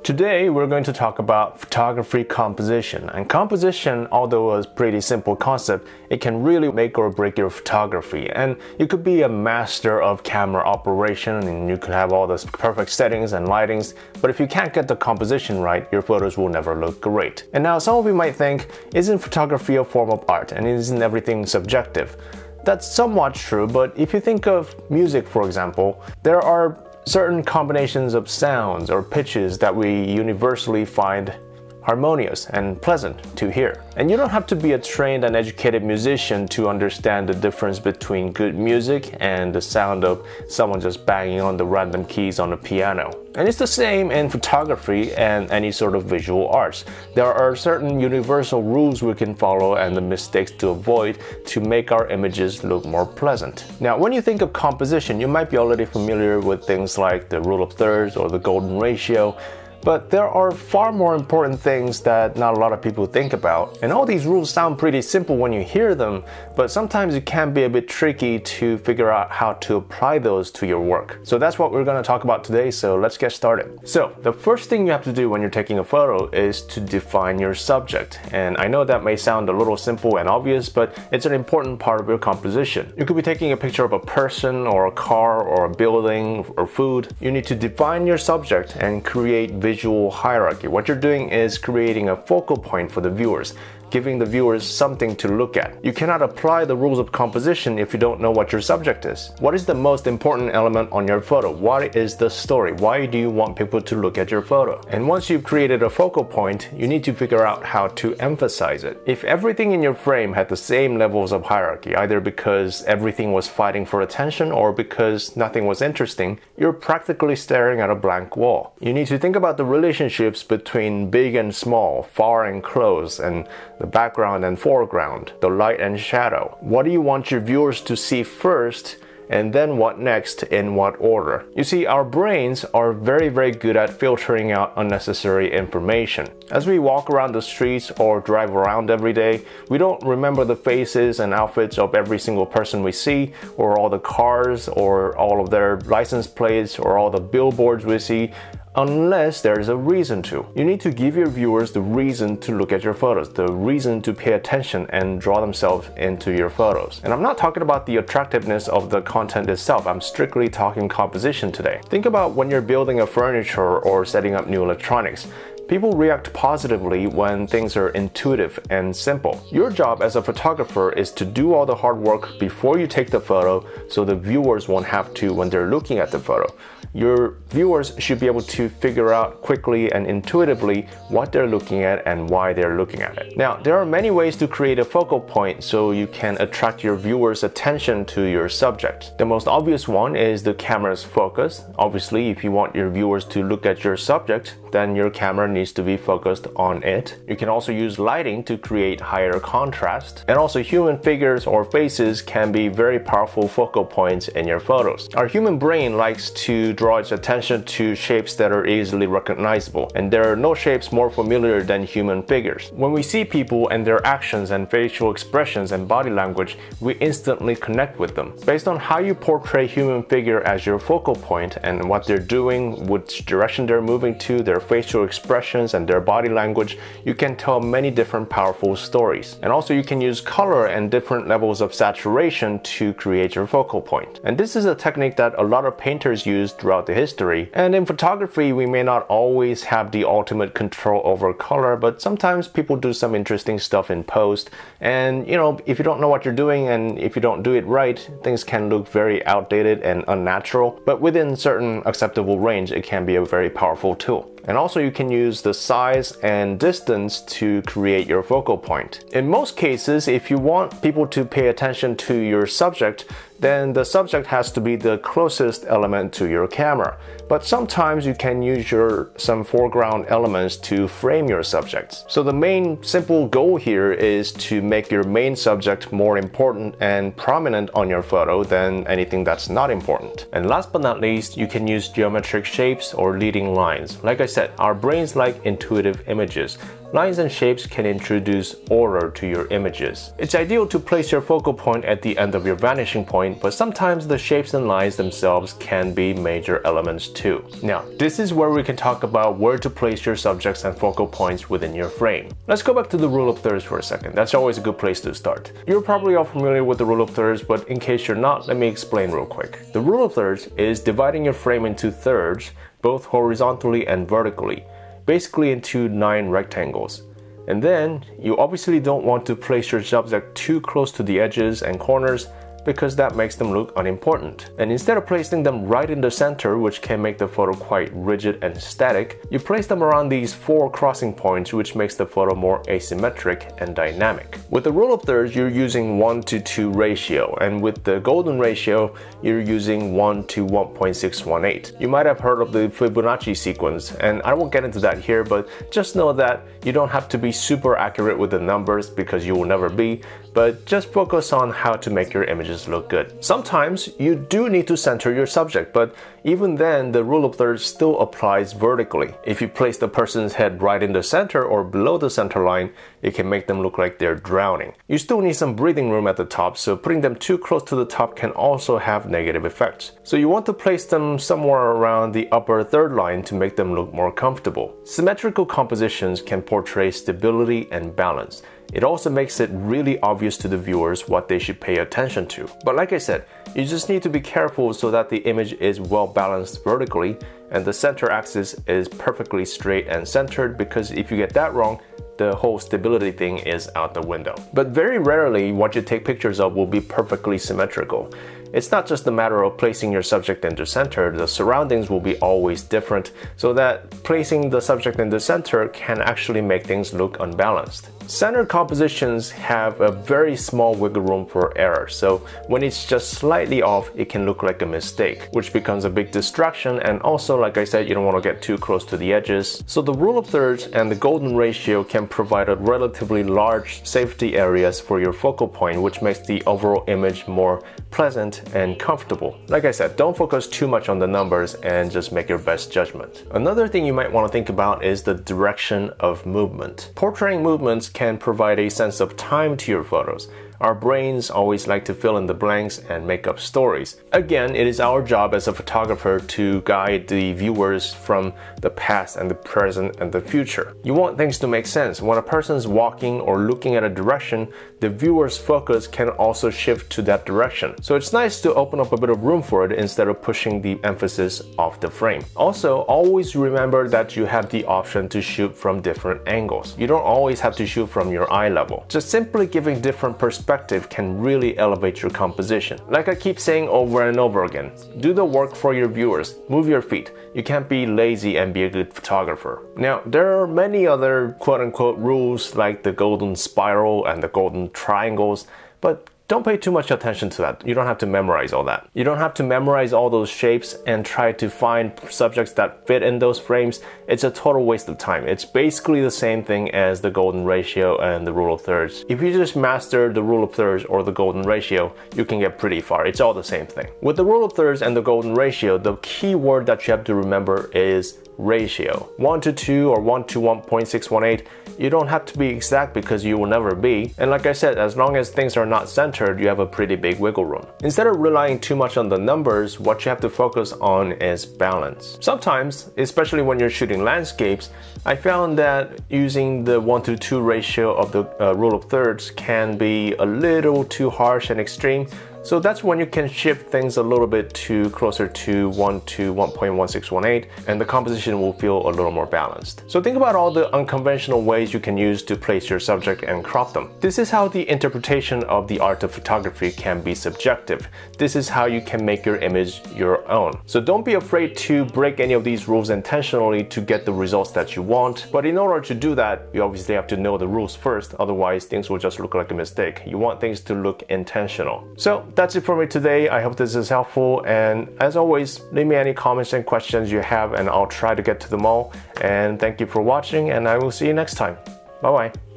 Today we're going to talk about photography composition. And composition, although a pretty simple concept, it can really make or break your photography. And you could be a master of camera operation and you could have all the perfect settings and lightings, but if you can't get the composition right, your photos will never look great. And now some of you might think, isn't photography a form of art and isn't everything subjective? That's somewhat true, but if you think of music, for example, there are certain combinations of sounds or pitches that we universally find harmonious and pleasant to hear. And you don't have to be a trained and educated musician to understand the difference between good music and the sound of someone just banging on the random keys on the piano. And it's the same in photography and any sort of visual arts. There are certain universal rules we can follow and the mistakes to avoid to make our images look more pleasant. Now, when you think of composition, you might be already familiar with things like the rule of thirds or the golden ratio. But there are far more important things that not a lot of people think about. And all these rules sound pretty simple when you hear them, but sometimes it can be a bit tricky to figure out how to apply those to your work. So that's what we're going to talk about today, so let's get started. So the first thing you have to do when you're taking a photo is to define your subject. And I know that may sound a little simple and obvious, but it's an important part of your composition. You could be taking a picture of a person or a car or a building or food. You need to define your subject and create visual hierarchy. What you're doing is creating a focal point for the viewers, giving the viewers something to look at. You cannot apply the rules of composition if you don't know what your subject is. What is the most important element on your photo? What is the story? Why do you want people to look at your photo? And once you've created a focal point, you need to figure out how to emphasize it. If everything in your frame had the same levels of hierarchy, either because everything was fighting for attention or because nothing was interesting, you're practically staring at a blank wall. You need to think about the relationships between big and small, far and close, and the background and foreground, the light and shadow. What do you want your viewers to see first, and then what next, in what order? You see, our brains are very good at filtering out unnecessary information. As we walk around the streets or drive around every day, we don't remember the faces and outfits of every single person we see, or all the cars, or all of their license plates, or all the billboards we see, unless there's a reason to. You need to give your viewers the reason to look at your photos, the reason to pay attention and draw themselves into your photos. And I'm not talking about the attractiveness of the content itself, I'm strictly talking composition today. Think about when you're building a furniture or setting up new electronics. People react positively when things are intuitive and simple. Your job as a photographer is to do all the hard work before you take the photo so the viewers won't have to when they're looking at the photo. Your viewers should be able to figure out quickly and intuitively what they're looking at and why they're looking at it. Now, there are many ways to create a focal point so you can attract your viewers' attention to your subject. The most obvious one is the camera's focus. Obviously, if you want your viewers to look at your subject, then your camera needs to be focused on it. You can also use lighting to create higher contrast. And also human figures or faces can be very powerful focal points in your photos. Our human brain likes to draw its attention to shapes that are easily recognizable, and there are no shapes more familiar than human figures. When we see people and their actions and facial expressions and body language, we instantly connect with them. Based on how you portray human figure as your focal point and what they're doing, which direction they're moving to, their facial expressions and their body language, you can tell many different powerful stories. And also you can use color and different levels of saturation to create your focal point. And this is a technique that a lot of painters use throughout the history. And in photography, we may not always have the ultimate control over color, but sometimes people do some interesting stuff in post. And you know, if you don't know what you're doing and if you don't do it right, things can look very outdated and unnatural. But within certain acceptable range, it can be a very powerful tool. And also you can use the size and distance to create your focal point. In most cases, if you want people to pay attention to your subject, then the subject has to be the closest element to your camera. But sometimes you can use some foreground elements to frame your subjects. So the main simple goal here is to make your main subject more important and prominent on your photo than anything that's not important. And last but not least, you can use geometric shapes or leading lines. Like I said, our brains like intuitive images. Lines and shapes can introduce order to your images. It's ideal to place your focal point at the end of your vanishing point point, but sometimes the shapes and lines themselves can be major elements too. Now, this is where we can talk about where to place your subjects and focal points within your frame. Let's go back to the rule of thirds for a second. That's always a good place to start. You're probably all familiar with the rule of thirds, but in case you're not, let me explain real quick. The rule of thirds is dividing your frame into thirds, both horizontally and vertically, basically into 9 rectangles. And then, you obviously don't want to place your subject too close to the edges and corners because that makes them look unimportant. And instead of placing them right in the center, which can make the photo quite rigid and static, you place them around these 4 crossing points, which makes the photo more asymmetric and dynamic. With the rule of thirds, you're using 1:2 ratio, and with the golden ratio, you're using 1:1.618. You might have heard of the Fibonacci sequence, and I won't get into that here, but just know that you don't have to be super accurate with the numbers because you will never be, but just focus on how to make your images look good. Sometimes you do need to center your subject, but even then the rule of thirds still applies vertically. If you place the person's head right in the center or below the center line, it can make them look like they're drowning. You still need some breathing room at the top, so putting them too close to the top can also have negative effects. So you want to place them somewhere around the upper third line to make them look more comfortable. Symmetrical compositions can portray stability and balance. It also makes it really obvious to the viewers what they should pay attention to. But like I said, you just need to be careful so that the image is well balanced vertically and the center axis is perfectly straight and centered, because if you get that wrong, the whole stability thing is out the window. But very rarely what you take pictures of will be perfectly symmetrical. It's not just a matter of placing your subject in the center, the surroundings will be always different, so that placing the subject in the center can actually make things look unbalanced. Centered compositions have a very small wiggle room for error, so when it's just slightly off, it can look like a mistake, which becomes a big distraction, and also, like I said, you don't want to get too close to the edges. So the rule of thirds and the golden ratio can provide a relatively large safety areas for your focal point, which makes the overall image more pleasant and comfortable. Like I said, don't focus too much on the numbers and just make your best judgment. Another thing you might want to think about is the direction of movement. Portraying movements can provide a sense of time to your photos. Our brains always like to fill in the blanks and make up stories. Again, it is our job as a photographer to guide the viewers from the past and the present and the future. You want things to make sense. When a person's walking or looking at a direction, the viewer's focus can also shift to that direction. So it's nice to open up a bit of room for it instead of pushing the emphasis off the frame. Also, always remember that you have the option to shoot from different angles. You don't always have to shoot from your eye level. Just simply giving different perspectives can really elevate your composition. Like I keep saying over and over again, do the work for your viewers. Move your feet. You can't be lazy and be a good photographer. Now, there are many other quote-unquote rules like the golden spiral and the golden triangles, but don't pay too much attention to that. You don't have to memorize all that. You don't have to memorize all those shapes and try to find subjects that fit in those frames. It's a total waste of time. It's basically the same thing as the golden ratio and the rule of thirds. If you just master the rule of thirds or the golden ratio, you can get pretty far. It's all the same thing. With the rule of thirds and the golden ratio, the key word that you have to remember is ratio. 1:2 or 1:1.618. You don't have to be exact because you will never be. And like I said, as long as things are not centered, you have a pretty big wiggle room. Instead of relying too much on the numbers, what you have to focus on is balance. Sometimes, especially when you're shooting landscapes, I found that using the 1:2 ratio of the rule of thirds can be a little too harsh and extreme. So that's when you can shift things a little bit to closer to 1:1.1618, and the composition will feel a little more balanced. So think about all the unconventional ways you can use to place your subject and crop them. This is how the interpretation of the art of photography can be subjective. This is how you can make your image your own. So don't be afraid to break any of these rules intentionally to get the results that you want. But in order to do that, you obviously have to know the rules first, otherwise things will just look like a mistake. You want things to look intentional. So that's it for me today. I hope this is helpful, and as always, leave me any comments and questions you have and I'll try to get to them all. And thank you for watching, and I will see you next time. Bye bye.